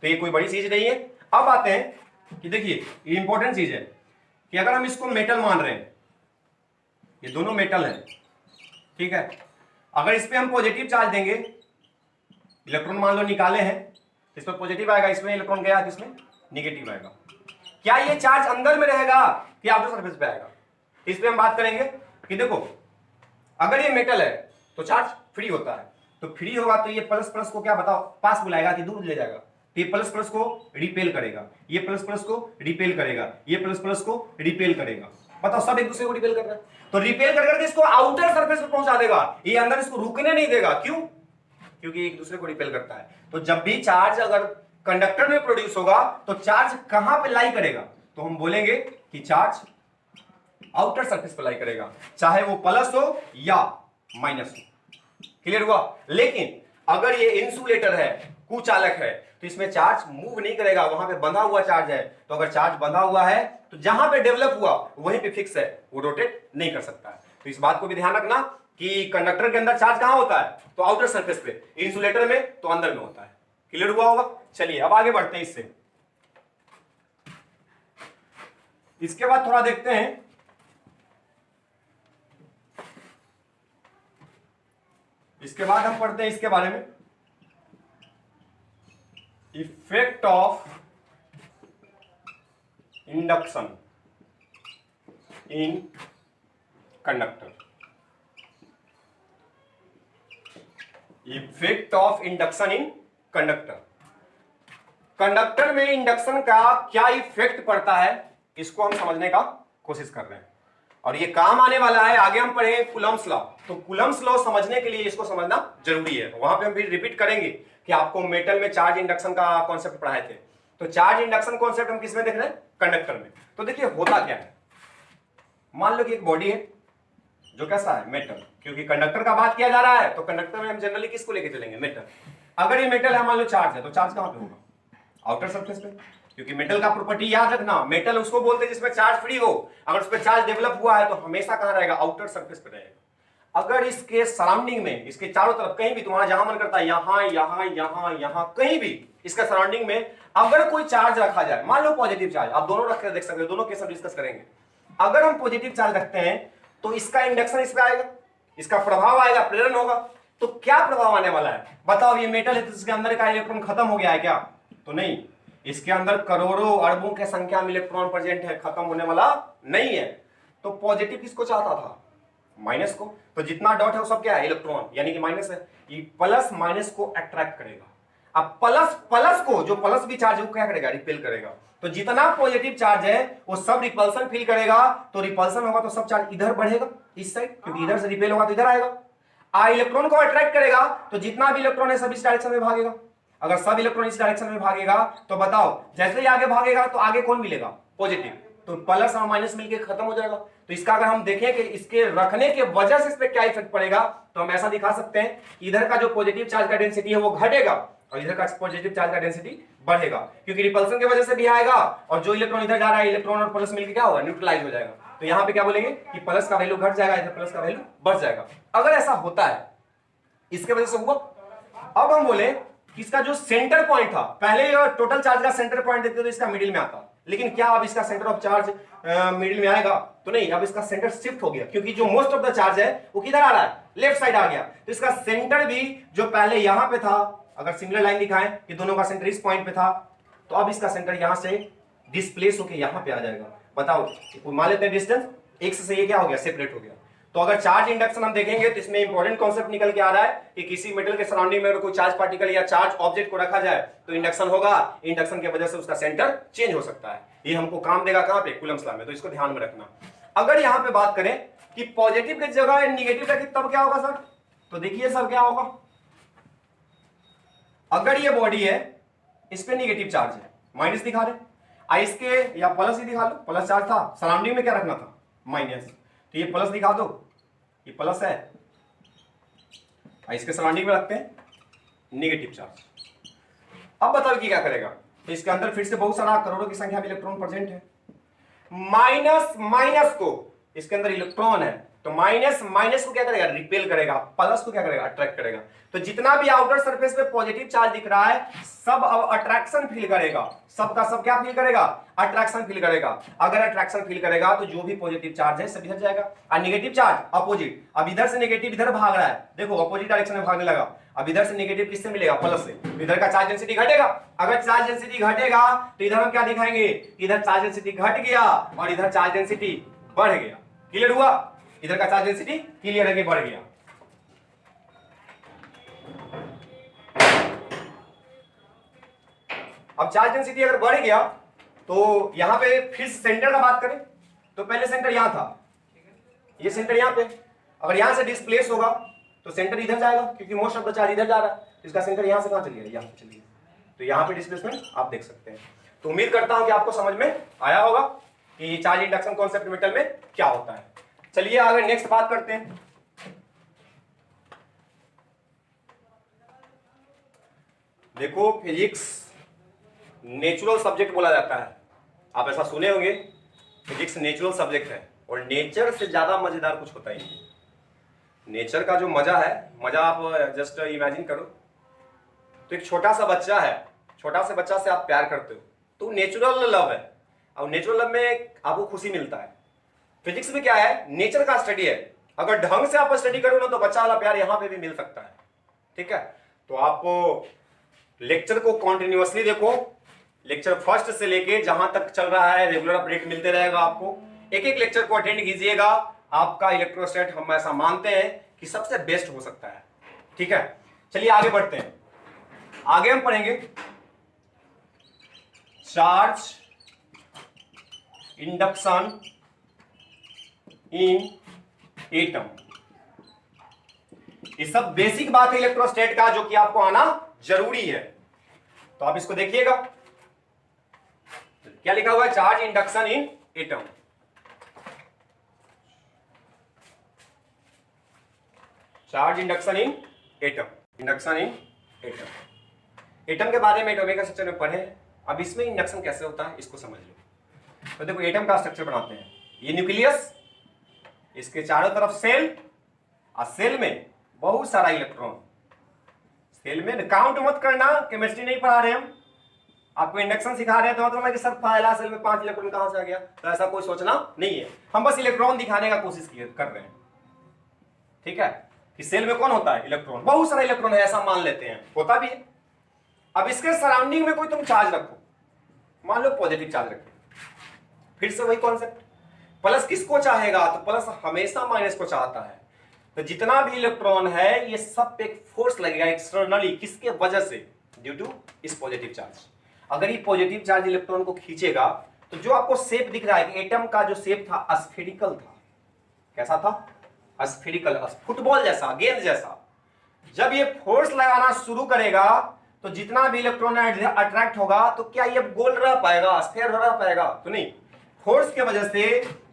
तो ये कोई बड़ी चीज नहीं है। अब आते हैं कि देखिए ये इंपॉर्टेंट चीज है कि अगर हम इसको मेटल मान रहे हैं, ये दोनों मेटल है, ठीक है, अगर इस पे हम पॉजिटिव चार्ज देंगे, इलेक्ट्रॉन मान लो निकाले हैं, इस पर पॉजिटिव आएगा, इसमें इलेक्ट्रॉन गया, किसमें निगेटिव आएगा। क्या ये चार्ज अंदर में रहेगा कि आउटर सरफेस पे आएगा, इस पे हम बात करेंगे कि देखो अगर ये मेटल है तो चार्ज फ्री होता है, तो फ्री होगा तो ये प्लस प्लस को क्या बताओ, पास बुलाएगा कि दूर ले जाएगा, तो ये प्लस प्लस को रिपेल करेगा, ये प्लस प्लस को रिपेल करेगा, ये प्लस प्लस को रिपेल करेगा। बताओ सब एक दूसरे को रिपेल कर रहा है, तो रिपेल कर करके इसको आउटर सरफेस पे पहुंचा देगा, ये अंदर इसको रुकने नहीं देगा। क्यों, क्योंकि एक दूसरे को रिपेल करता है। तो जब भी चार्ज अगर कंडक्टर में प्रोड्यूस होगा तो चार्ज कहां पे लाई करेगा, तो हम बोलेंगे कि चार्ज आउटर सरफेस पे लाई करेगा, चाहे वो प्लस हो या माइनस हो। क्लियर हुआ। लेकिन अगर ये इंसुलेटर है, कुचालक है, तो इसमें चार्ज मूव नहीं करेगा, वहां पे बंधा हुआ चार्ज है। तो अगर चार्ज बंधा हुआ है तो जहां पे डेवलप हुआ वहीं पे फिक्स है, वो रोटेट नहीं कर सकता है। तो इस बात को भी ध्यान रखना कि कंडक्टर के अंदर चार्ज कहां होता है, तो आउटर सरफेस पे, इंसुलेटर में तो अंदर में होता है। क्लियर हुआ होगा। चलिए अब आगे बढ़ते हैं इससे। इसके बाद थोड़ा देखते हैं इसके बाद हम पढ़ते हैं इसके बारे में, effect of induction in conductor. Effect of induction in conductor. Conductor में इंडक्शन का क्या इफेक्ट पड़ता है, इसको हम समझने का कोशिश कर रहे हैं, और ये काम आने वाला है। आगे हम पढ़ेंगे कूलम्ब्स लॉ, तो कूलम्ब्स लॉ समझने के लिए इसको समझना जरूरी है। वहां पे हम भी रिपीट करेंगे कि आपको मेटल में चार्ज इंडक्शन का कॉन्सेप्ट पढ़ाए थे, तो चार्ज इंडक्शन कॉन्सेप्ट हम किस में देख रहे हैं, कंडक्टर में। तो देखिए होता क्या है, मान लो कि एक बॉडी है जो कैसा है, मेटल, क्योंकि कंडक्टर का बात किया जा रहा है तो कंडक्टर में हम जनरली किसको लेके चलेंगे, मेटल। अगर ये मेटल है, मान लो चार्ज है, तो चार्ज कहां पे होगा, आउटर सरफेस पे, क्योंकि मेटल का प्रॉपर्टी याद रखना, मेटल उसको बोलते हैं जिसमें चार्ज फ्री हो। अगर उस पर चार्ज डेवलप हुआ है तो हमेशा कहां रहेगा, आउटर सरफेस पे रहेगा। अगर इसके सराउंडिंग में, इसके चारों तरफ कहीं भी, तुम्हारा जहां मन करता है, यहां यहां यहां यहां कहीं भी इसका सराउंडिंग में अगर कोई चार्ज रखा जाए, मान लो पॉजिटिव चार्ज, आप दोनों रख कर देख सकते हो, दोनों केस हम डिस्कस करेंगे। अगर हम पॉजिटिव चार्ज रखते हैं तो इसका इंडक्शन इस पे आएगा, इसका प्रभाव आएगा, प्रेरण होगा। तो क्या प्रभाव आने वाला है, बताओ। ये मेटल है तो इसके अंदर का इलेक्ट्रॉन खत्म हो गया है क्या, तो नहीं, इसके अंदर करोड़ों अरबों के संख्या में इलेक्ट्रॉन प्रेजेंट है, खत्म होने वाला नहीं है। तो पॉजिटिव किसको चाहता था, माइनस को, तो जितना डॉट है वो सब क्या है, इलेक्ट्रॉन, यानी कि माइनस है। ये प्लस माइनस को अट्रैक्ट करेगा। अब प्लस प्लस को, जो प्लस भी चार्ज है वो क्या करेगा, रिपेल करेगा। तो जितना पॉजिटिव चार्ज है वो सब रिपल्सन फील करेगा, तो रिपल्सन होगा तो सब चार्ज इधर बढ़ेगा, इस साइड, क्योंकि इधर से रिपेल होगा तो इधर आएगा। इलेक्ट्रॉन को अट्रैक्ट करेगा तो जितना भी इलेक्ट्रॉन है सब इस डायरेक्शन में भागेगा। अगर सब इलेक्ट्रॉन इस डायरेक्शन में भागेगा तो बताओ जैसे ही आगे भागेगा तो आगे कौन मिलेगा, पॉजिटिव, तो प्लस और माइनस मिलकर खत्म हो जाएगा। तो इसका अगर हम देखें कि इसके रखने के वजह से इस पर क्या इफेक्ट पड़ेगा, तो हम ऐसा दिखा सकते हैं, इधर का जो पॉजिटिव चार्ज का डेंसिटी है वो घटेगा और इधर का पॉजिटिव चार्ज का डेंसिटी बढ़ेगा, क्योंकि रिपल्सन की वजह से भी आएगा और जो इलेक्ट्रॉन इधर जा रहा है इलेक्ट्रॉन और प्लस मिलकर क्या होगा, न्यूट्रलाइज हो जाएगा। तो यहां पे क्या बोलेंगे कि प्लस का वैल्यू घट जाएगा, इधर प्लस का वैल्यू बढ़ जाएगा। अगर ऐसा होता है इसके वजह से हुआ। अब हम बोले कि इसका जो सेंटर पॉइंट था, पहले टोटल चार्ज का सेंटर पॉइंट देखते तो इसका मिडिल में आता, लेकिन क्या अब इसका सेंटर ऑफ चार्ज मिडिल में आएगा, तो नहीं, अब इसका सेंटर शिफ्ट हो गया, क्योंकि जो मोस्ट ऑफ द चार्ज है वो किधर आ रहा है, लेफ्ट साइड आ गया। तो इसका सेंटर भी जो पहले यहां पे था, अगर सिमिलर लाइन दिखाएं कि दोनों का सेंटर इस पॉइंट पे था, तो अब इसका सेंटर यहां से डिस्प्लेस होकर यहां पे आ जाएगा। बताओ, मान लेते हैं डिस्टेंस एक्स से ये क्या हो गया, सेपरेट हो गया। तो अगर चार्ज इंडक्शन हम देखेंगे तो इसमें इंपॉर्टेंट कॉन्सेप्ट निकल के आ रहा है कि किसी मेटल के सराउंडिंग में अगर कोई चार्ज पार्टिकल या चार्ज ऑब्जेक्ट को रखा जाए तो इंडक्शन होगा, इंडक्शन की वजह से उसका सेंटर चेंज हो सकता है। ये हमको काम देगा कहां पे, कूलम्ब्स लॉ में, तो इसको ध्यान में रखना। अगर यहां पे बात करें कि पॉजिटिव की जगह निगेटिव रखें तब क्या होगा सर, तो देखिए सर क्या होगा, अगर ये बॉडी है इस पे निगेटिव चार्ज है, माइनस दिखा रहे, इसके या प्लस ही दिखा लो, प्लस चार्ज था, सराउंडिंग में क्या रखना था, माइनस, तो ये प्लस दिखा दो, ये प्लस है, इसके सराउंडिंग में रखते हैं निगेटिव चार्ज। अब बताओ कि क्या करेगा, तो इसके अंदर फिर से बहुत सारा करोड़ों की संख्या में इलेक्ट्रॉन प्रेजेंट है, माइनस माइनस को, इसके अंदर इलेक्ट्रॉन है तो माइनस माइनस को क्या करेगा, रिपेल करेगा, प्लस को क्या करेगा, अट्रैक्ट करेगा। तो जितना भी आउटर सरफेस पे पॉजिटिव चार्ज दिख रहा है सब अब अट्रैक्शन फील करेगा, सबका सब क्या फील करेगा, अट्रैक्शन फील करेगा। अगर अट्रैक्शन फील करेगा तो जो भी पॉजिटिव चार्ज है सब इधर जाएगा, और नेगेटिव चार्ज अपोजिट, अब इधर से नेगेटिव इधर भाग रहा है, देखो अपोजिट डायरेक्शन में भागने लगा, अब इधर से नेगेटिव किससे मिलेगा, प्लस से, इधर का चार्ज डेंसिटी घटेगा। अगर चार्ज डेंसिटी घटेगा तो इधर हम क्या दिखाएंगे, इधर चार्ज डेंसिटी घट गया और इधर चार्ज डेंसिटी बढ़ गया। क्लियर हुआ, इधर का चार्ज डेंसिटी क्लियर है कि बढ़ गया। अब चार्ज डेंसिटी अगर बढ़ गया तो यहां पे फिर सेंटर का बात करें तो पहले सेंटर यहां था, ये सेंटर यहां पे, अगर यहां से डिस्प्लेस होगा तो सेंटर इधर जाएगा, क्योंकि मोस्ट ऑफ द चार्ज इधर जा रहा है, तो इसका सेंटर यहां से कहां चलिए, यहां पे चलिए, तो यहां पे डिस्प्लेसमेंट आप देख सकते हैं। तो उम्मीद करता हूं कि आपको समझ में आया होगा कि चार्ज इंडक्शन कॉन्सेप्ट मेटल में क्या होता है। चलिए आगे नेक्स्ट बात करते हैं। देखो फिजिक्स नेचुरल सब्जेक्ट बोला जाता है, आप ऐसा सुने होंगे, फिजिक्स नेचुरल सब्जेक्ट है और नेचर से ज्यादा मजेदार कुछ होता ही नहीं। नेचर का जो मजा है, मजा आप जस्ट इमेजिन करो, तो एक छोटा सा बच्चा है, छोटा से बच्चा से आप प्यार करते हो तो नेचुरल लव है, और नेचुरल लव में आपको खुशी मिलता है। फिजिक्स में क्या है, नेचर का स्टडी है, अगर ढंग से आप स्टडी करो ना तो बच्चा वाला प्यार यहां पे भी मिल सकता है। ठीक है, तो आप लेक्चर को कॉन्टिन्यूअसली देखो, लेक्चर फर्स्ट से लेके जहां तक चल रहा है रेगुलर अपडेट मिलते रहेगा आपको, एक एक लेक्चर को अटेंड कीजिएगा, आपका इलेक्ट्रोस्टैट हम ऐसा मानते हैं कि सबसे बेस्ट हो सकता है। ठीक है, चलिए आगे बढ़ते हैं। आगे हम पढ़ेंगे चार्ज इंडक्शन इन एटम। ये सब बेसिक बात है इलेक्ट्रोस्टैट का जो कि आपको आना जरूरी है, तो आप इसको देखिएगा। क्या लिखा हुआ है, चार्ज इंडक्शन इन एटम। चार्ज इंडक्शन इन एटम, इंडक्शन इन एटम। एटम के बारे में एटॉमिक स्ट्रक्चर में पढ़े, अब इसमें इंडक्शन कैसे होता है इसको समझ लो। तो देखो एटम का स्ट्रक्चर बनाते हैं, ये न्यूक्लियस, इसके चारों तरफ सेल, और सेल में बहुत सारा इलेक्ट्रॉन। सेल में काउंट मत करना, केमिस्ट्री नहीं पढ़ा रहे हम, आपको इंडक्शन सिखा रहे हैं तो मतलब कि सर पहला सेल में 5 इलेक्ट्रॉन कहां से आ गया, तो ऐसा कोई सोचना नहीं है, हम बस इलेक्ट्रॉन दिखाने का कोशिश कर रहे हैं। ठीक है, कि सेल में कौन होता है, इलेक्ट्रॉन, बहुत सारा इलेक्ट्रॉन है ऐसा मान लेते हैं, होता भी है। अब इसके सराउंडिंग में कोई तुम चार्ज रखो, मान लो पॉजिटिव चार्ज रखो, फिर से वही कॉन्सेप्ट, प्लस किसको चाहेगा, तो प्लस हमेशा माइनस को चाहता है। तो जितना भी इलेक्ट्रॉन है ये सब पे एक फोर्स लगेगा एक्सटर्नली, किसके वजह से, ड्यू टू इस पॉजिटिव चार्ज। अगर ये पॉजिटिव चार्ज इलेक्ट्रॉन को खींचेगा तो जो आपको शेप दिख रहा है कि एटम का जो शेप था स्फेरिकल था, कैसा था, स्फेरिकल, फुटबॉल जैसा, गेंद जैसा। जब ये फोर्स लगाना शुरू करेगा तो जितना भी इलेक्ट्रॉन अट्रैक्ट होगा तो क्या ये गोल रह पाएगा, स्फीयर रह पाएगा? तो नहीं। फोर्स की वजह से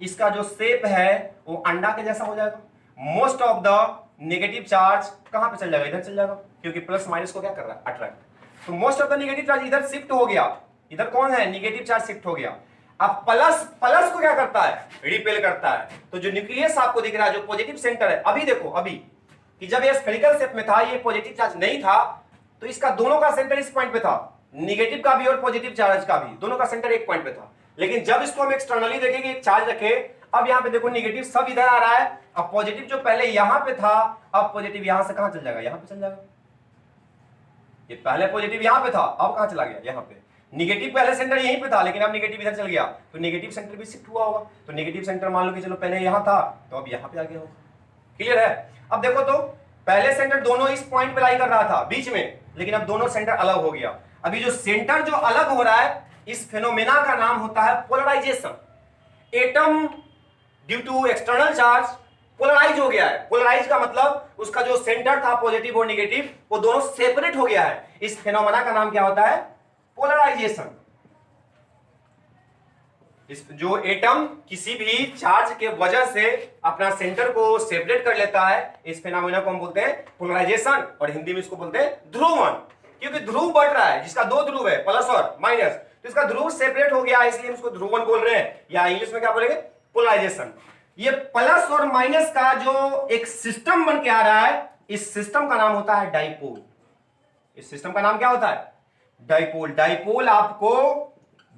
इसका जो शेप है वो अंडा के जैसा हो जाएगा। Most of the negative charge कहां पे चल जाएगा? इधर चल जाएगा, क्योंकि प्लस माइनस को क्या कर रहा है? अट्रैक्ट। तो most of the negative charge इधर शिफ्ट हो गया। इधर कौन है? नेगेटिव चार्ज शिफ्ट हो गया। अब प्लस प्लस को क्या करता है? रिपेल करता है। तो जो न्यूक्लियस आपको दिख रहा है, जो पॉजिटिव सेंटर है, अभी देखो अभी कि जब ये स्फेरिकल शेप में था, ये पॉजिटिव चार्ज नहीं था, तो इसका दोनों का सेंटर इस पॉइंट पे था, नेगेटिव का भी और पॉजिटिव चार्ज का भी, दोनों का सेंटर एक पॉइंट पे था। लेकिन जब इसको हम एक्सटर्नली देखेंगे, एक चार्ज रखे, अब यहां पे देखो नेगेटिव सब इधर आ रहा है। अब पॉजिटिव जो पहले यहां पे था, अब पॉजिटिव यहां से कहां चल जाएगा? यहां पे चल जाएगा। ये पहले पॉजिटिव यहां पे था, अब कहां चला गया? यहां पे। नेगेटिव पहले सेंटर यहीं पे था, लेकिन अब नेगेटिव इधर चल गया, तो नेगेटिव सेंटर भी शिफ्ट हुआ होगा। तो नेगेटिव सेंटर मान लो कि चलो पहले यहां था, तो अब यहां पे आ गया होगा। क्लियर है? अब देखो तो पहले सेंटर दोनों इस पॉइंट पे लाई कर रहा था बीच में, लेकिन अब दोनों सेंटर अलग हो गया। अभी जो सेंटर जो अलग हो रहा है, इस फेनोमेना का नाम होता है polarisation. Atom due to external charge polarise हो गया है। पोलराइज का मतलब उसका जो सेंटर था पॉजिटिव और नेगेटिव, वो दोनों सेपरेट हो गया है। इस फेनोमेना का नाम क्या होता है? पोलराइजेशन। इस जो एटम किसी भी चार्ज के वजह से अपना सेंटर को सेपरेट कर लेता है, इस फेनोमेना को हम बोलते हैं पोलराइजेशन, और हिंदी में इसको बोलते हैं ध्रुवण। क्योंकि ध्रुव बढ़ रहा है, जिसका दो ध्रुव है, प्लस और माइनस, तो इसका ध्रुव सेपरेट हो गया, इसलिए हम इसको ध्रुवण बोल रहे हैं, या इंग्लिश में क्या बोलेंगे? पोलराइजेशन। ये प्लस और माइनस का जो एक सिस्टम बन के आ रहा है, इस सिस्टम का नाम होता है डाइपोल। इस सिस्टम का नाम क्या होता है? डाइपोल। डाइपोल आपको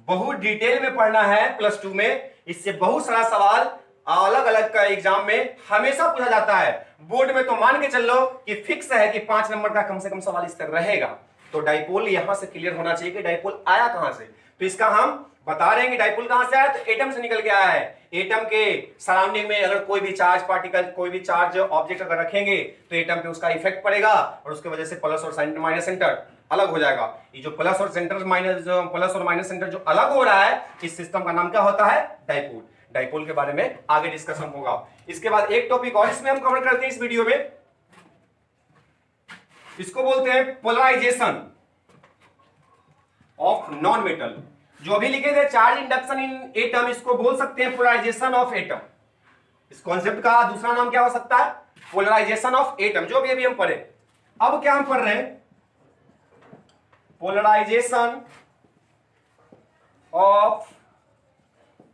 बहुत डिटेल में पढ़ना है प्लस 2 में। इससे बहुत सारा सवाल अलग अलग का एग्जाम में हमेशा पूछा जाता है। बोर्ड में तो मान के चल लो कि फिक्स है कि 5 नंबर का कम से कम सवाल इस तरह रहेगा। तो डाइपोल यहां से क्लियर होना चाहिए कि डाइपोल आया कहां से। तो इसका हम बता रहे हैं कि डाइपोल कहां से आया, तो एटम से निकल के आया है। एटम के सराउंडिंग में अगर कोई भी चार्ज पार्टिकल, कोई भी चार्ज ऑब्जेक्ट अगर रखेंगे, तो एटम पे उसका इफेक्ट पड़ेगा, और उसकी वजह से प्लस और माइनस सेंटर अलग हो जाएगा। ये जो प्लस और माइनस सेंटर जो अलग हो रहा है, इस सिस्टम का नाम क्या होता है? डाइपोल। डाइपोल के बारे में आगे डिस्कशन होगा। इसके बाद एक टॉपिक और इसमें हम कवर करते हैं इस वीडियो में, इसको बोलते हैं पोलराइजेशन ऑफ नॉन मेटल। जो अभी लिखे the charge induction in atom, इसको बोल सकते हैं पोलराइजेशन ऑफ एटम। इस कॉन्सेप्ट का दूसरा नाम क्या हो सकता है? पोलराइजेशन ऑफ एटम, जो भी अभी हम पढ़े। अब क्या हम पढ़ रहे हैं? Polarisation of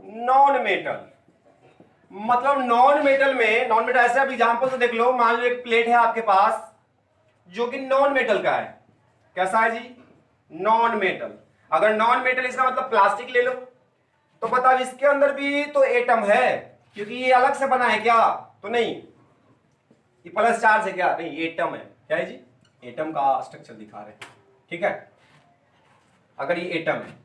non metal. मतलब नॉन मेटल में, नॉन मेटल ऐसे, अब एग्जांपल से देख लो, मान लो एक प्लेट है आपके पास जो कि नॉन मेटल का है। कैसा है जी? Non metal. अगर नॉन मेटल इसका मतलब प्लास्टिक ले लो, तो बताओ इसके अंदर भी तो एटम है, क्योंकि ये अलग से बना है क्या? तो नहीं। ये प्लस चार्ज है क्या? नहीं, एटम है। क्या है जी? एटम का स्ट्रक्चर दिखा रहे हैं। ठीक है? अगर ये एटम है,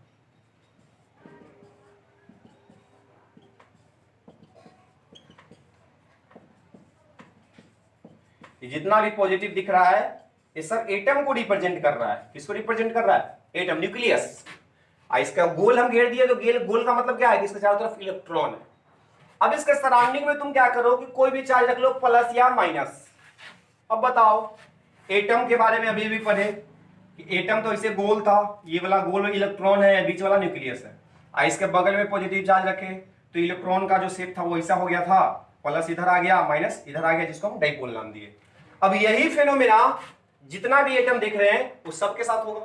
ये जितना भी पॉजिटिव दिख रहा है, ये सब एटम को रिप्रेजेंट कर रहा है। किसको रिप्रेजेंट कर रहा है? Atom, nucleus. इसका गोल हम घेर दिए, तो गोल का मतलब क्या है? कि इसके चारों तरफ इलेक्ट्रॉन है। अब इसके सराउंडिंग में तुम क्या करो कि कोई भी चार्ज रख लो, प्लस या माइनस। अब बताओ, एटम के बारे में अभी भी पढ़े कि एटम तो इसे गोल था, ये वाला गोल इलेक्ट्रॉन है, बीच वाला न्यूक्लियस है। इसके बगल में पॉजिटिव चार्ज रखे, तो इलेक्ट्रॉन का जो शेप था वो ऐसा हो गया था, प्लस इधर आ गया, माइनस इधर आ गया, जिसको हम डाइपोल नाम दिए। अब यही फेनोमेना जितना भी एटम देख रहे हैं वो सबके साथ होगा।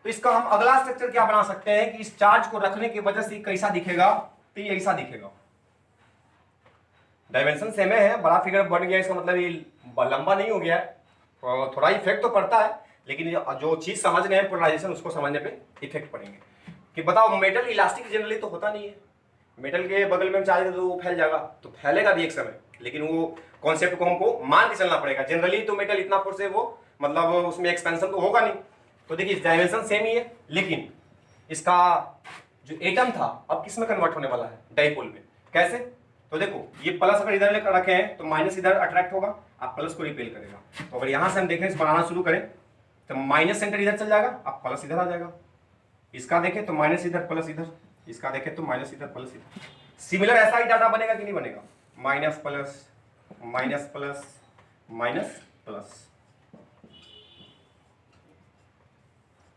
तो इसका हम अगला स्ट्रक्चर क्या बना सकते हैं कि इस चार्ज को रखने की वजह से कैसा दिखेगा? तो ये ऐसा दिखेगा। डायमेंशन सेम है, बड़ा फिगर बढ़ गया, इसका मतलब ये लंबा नहीं हो गया है, थोड़ा इफेक्ट तो पड़ता है, लेकिन जो चीज समझ रहे हैं पोलराइजेशन, उसको समझने पे इफेक्ट पड़ेंगे। कि बताओ, मेटल इलास्टिक जनरली तो होता नहीं है। मेटल के बगल में चार्ज तो वो फैल जाएगा, तो फैलेगा भी एक समय, लेकिन वो कॉन्सेप्ट को हमको मान के चलना पड़ेगा। जनरली तो मेटल इतना फोर्स है, वो मतलब उसमें एक्सपेंशन तो होगा नहीं। तो देखिए, डायमेंशन सेम ही है, लेकिन इसका जो एटम था अब किस में कन्वर्ट होने वाला है? डाइपोल में। कैसे? तो देखो, ये प्लस अगर इधर लेकर रखे हैं, तो माइनस इधर अट्रैक्ट होगा, आप प्लस को रिपेल करेगा। तो अगर यहां से हम देखें, इस बनाना शुरू करें, तो माइनस सेंटर इधर चल जाएगा, अब प्लस इधर आ जाएगा। इसका देखें तो माइनस इधर, प्लस इधर। इसका देखें तो माइनस इधर, प्लस इधर। सिमिलर ऐसा ही डाटा बनेगा कि नहीं बनेगा? Minus plus, minus plus, minus plus.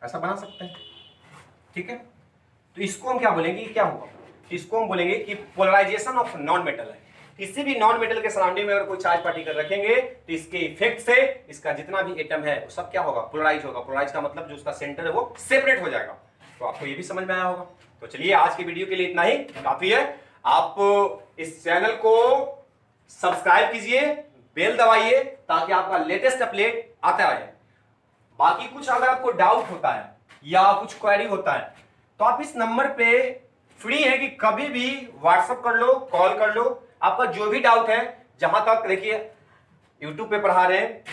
ऐसा बना सकते हैं, ठीक है। तो इसको हम क्या बोलेंगे, क्या होगा, इसको हम बोलेंगे कि पोलराइजेशन ऑफ नॉन मेटल है। किसी भी नॉन मेटल के सराउंडिंग में अगर कोई चार्ज पार्टिकल रखेंगे तो इसके इफेक्ट से इसका जितना भी एटम है वो सब क्या होगा, पोलराइज होगा। पोलराइज का मतलब जो उसका सेंटर है वो सेपरेट हो जाएगा। तो आपको ये भी समझ में आया होगा। तो चलिए आज की वीडियो के लिए इतना ही काफी है। आप इस चैनल को सब्सक्राइब कीजिए, बेल दबाइए ताकि आपका लेटेस्ट अपडेट आता रहे। बाकी कुछ अगर आपको डाउट होता है या कुछ क्वेरी होता है तो आप इस नंबर पे फ्री है कि कभी भी व्हाट्सएप कर लो, कॉल कर लो। आपका जो भी डाउट है, जहां तक देखिए यूट्यूब पे पढ़ा रहे हैं,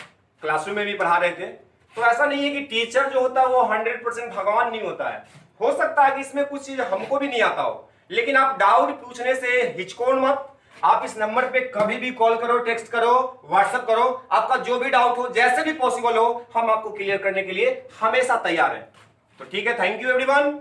क्लासरूम में भी पढ़ा रहे थे, तो ऐसा नहीं है कि टीचर जो होता है वो 100% भगवान नहीं होता है। हो सकता है कि इसमें कुछ चीज हमको भी नहीं आता हो, लेकिन आप डाउट पूछने से हिचकोन मत। आप इस नंबर पे कभी भी कॉल करो, टेक्स्ट करो, व्हाट्सएप करो। आपका जो भी डाउट हो, जैसे भी पॉसिबल हो, हम आपको क्लियर करने के लिए हमेशा तैयार हैं। तो ठीक है, थैंक यू एवरीवन।